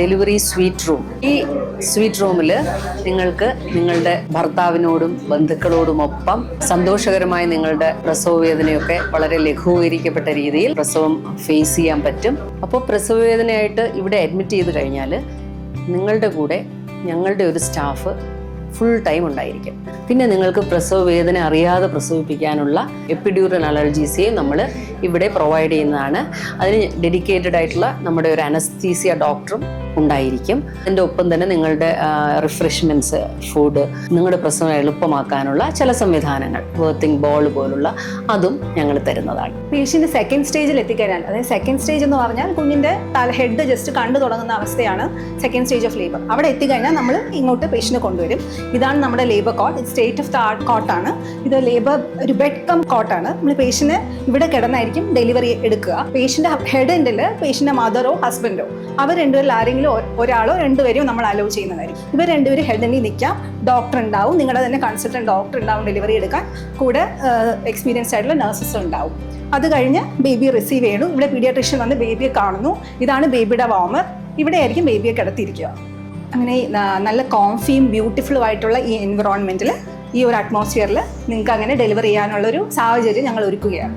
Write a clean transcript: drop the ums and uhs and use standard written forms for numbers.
Delivery sweet room. ഈ sweet റൂമിൽ നിങ്ങൾക്ക് നിങ്ങളുടെ ഭർത്താവിനോടും ബന്ധുക്കളോടുമൊപ്പം സന്തോഷകരമായി നിങ്ങളുടെ പ്രസവ വേദനയൊക്കെ വളരെ ലഘൂകരിക്കപ്പെട്ട രീതിയിൽ പ്രസവം ഫേസ് ചെയ്യാൻ പറ്റും. അപ്പോൾ പ്രസവ വേദനയായിട്ട് ഇവിടെ അഡ്മിറ്റ് ചെയ്ത് കഴിഞ്ഞാൽ നിങ്ങളുടെ കൂടെ ഞങ്ങളുടെ ഒരു സ്റ്റാഫ് ഫുൾ ടൈം ഉണ്ടായിരിക്കും. പിന്നെ നിങ്ങൾക്ക് പ്രസവ വേദന അറിയാതെ പ്രസവിപ്പിക്കാനുള്ള എപ്പിഡ്യൂറൽ അനൽജീസിയയും നമ്മൾ ഇവിടെ പ്രൊവൈഡ് ചെയ്യുന്നതാണ്. അതിന് ഡെഡിക്കേറ്റഡ് ആയിട്ടുള്ള നമ്മുടെ ഒരു അനസ്തീസിയ ഡോക്ടറും ഉണ്ടായിരിക്കും. അതിൻ്റെ ഒപ്പം തന്നെ നിങ്ങളുടെ റിഫ്രഷ്മെൻറ്റ്സ്, ഫുഡ്, നിങ്ങളുടെ പ്രസവം എളുപ്പമാക്കാനുള്ള ചില സംവിധാനങ്ങൾ, ബർത്തിങ് ബോൾ പോലുള്ള അതും ഞങ്ങൾ തരുന്നതാണ്. പേഷ്യൻ്റ് സെക്കൻഡ് സ്റ്റേജിൽ എത്തിക്കഴിഞ്ഞാൽ, അതായത് സെക്കൻഡ് സ്റ്റേജ് എന്ന് പറഞ്ഞാൽ കുഞ്ഞിൻ്റെ ഹെഡ് ജസ്റ്റ് കണ്ടു തുടങ്ങുന്ന അവസ്ഥയാണ് സെക്കൻഡ് സ്റ്റേജ് ഓഫ് ലേബർ. അവിടെ എത്തിക്കഴിഞ്ഞാൽ നമ്മൾ ഇങ്ങോട്ട് പേഷ്യൻറ്റിനെ കൊണ്ടുവരും. ഇതാണ് നമ്മുടെ ലേബർ കോട്ട്. ഇത് സ്റ്റേറ്റ് ഓഫ് ദ ആർട്ട് കോട്ടാണ്. ഇത് ലേബർ ഒരു ബെഡ് കം കോട്ടാണ്. നമ്മൾ പേഷ്യന് ഇവിടെ കിടന്നായിരിക്കും ഡെലിവറി എടുക്കുക. പേഷ്യൻ്റെ ഹെഡിൻ്റെ പേഷ്യൻ്റെ മദറോ ഹസ്ബൻഡോ അവർ രണ്ടുപേരിൽ ആരെങ്കിലും ഒരാളോ രണ്ടുപേരെയോ നമ്മൾ അലോ ചെയ്യുന്നതായിരിക്കും. ഇവർ രണ്ടുപേരും ഹെഡിൽ നിൽക്കാം. ഡോക്ടർ ഉണ്ടാവും, നിങ്ങളുടെ തന്നെ കൺസൾട്ടൻറ്റ് ഡോക്ടർ ഉണ്ടാവും ഡെലിവറി എടുക്കാൻ. കൂടെ എക്സ്പീരിയൻസ്ഡ് ആയിട്ടുള്ള നഴ്സസ് ഉണ്ടാവും. അത് കഴിഞ്ഞ് ബേബി റിസീവ് ചെയ്യണം. ഇവിടെ പീഡിയാട്രീഷ്യൻ വന്ന് ബേബിയെ കാണുന്നു. ഇതാണ് ബേബിയുടെ വാമർ. ഇവിടെ ആയിരിക്കും ബേബിയെ കിടത്തിയിരിക്കുക. അങ്ങനെ നല്ല കോംഫിയും ബ്യൂട്ടിഫുള്ളും ആയിട്ടുള്ള ഈ എൻവിറോൺമെൻറ്റിൽ, ഈ ഒരു അറ്റ്മോസ്ഫിയറിൽ നിങ്ങൾക്ക് അങ്ങനെ ഡെലിവറി ചെയ്യാനുള്ളൊരു സാഹചര്യം ഞങ്ങൾ ഒരുക്കുകയാണ്.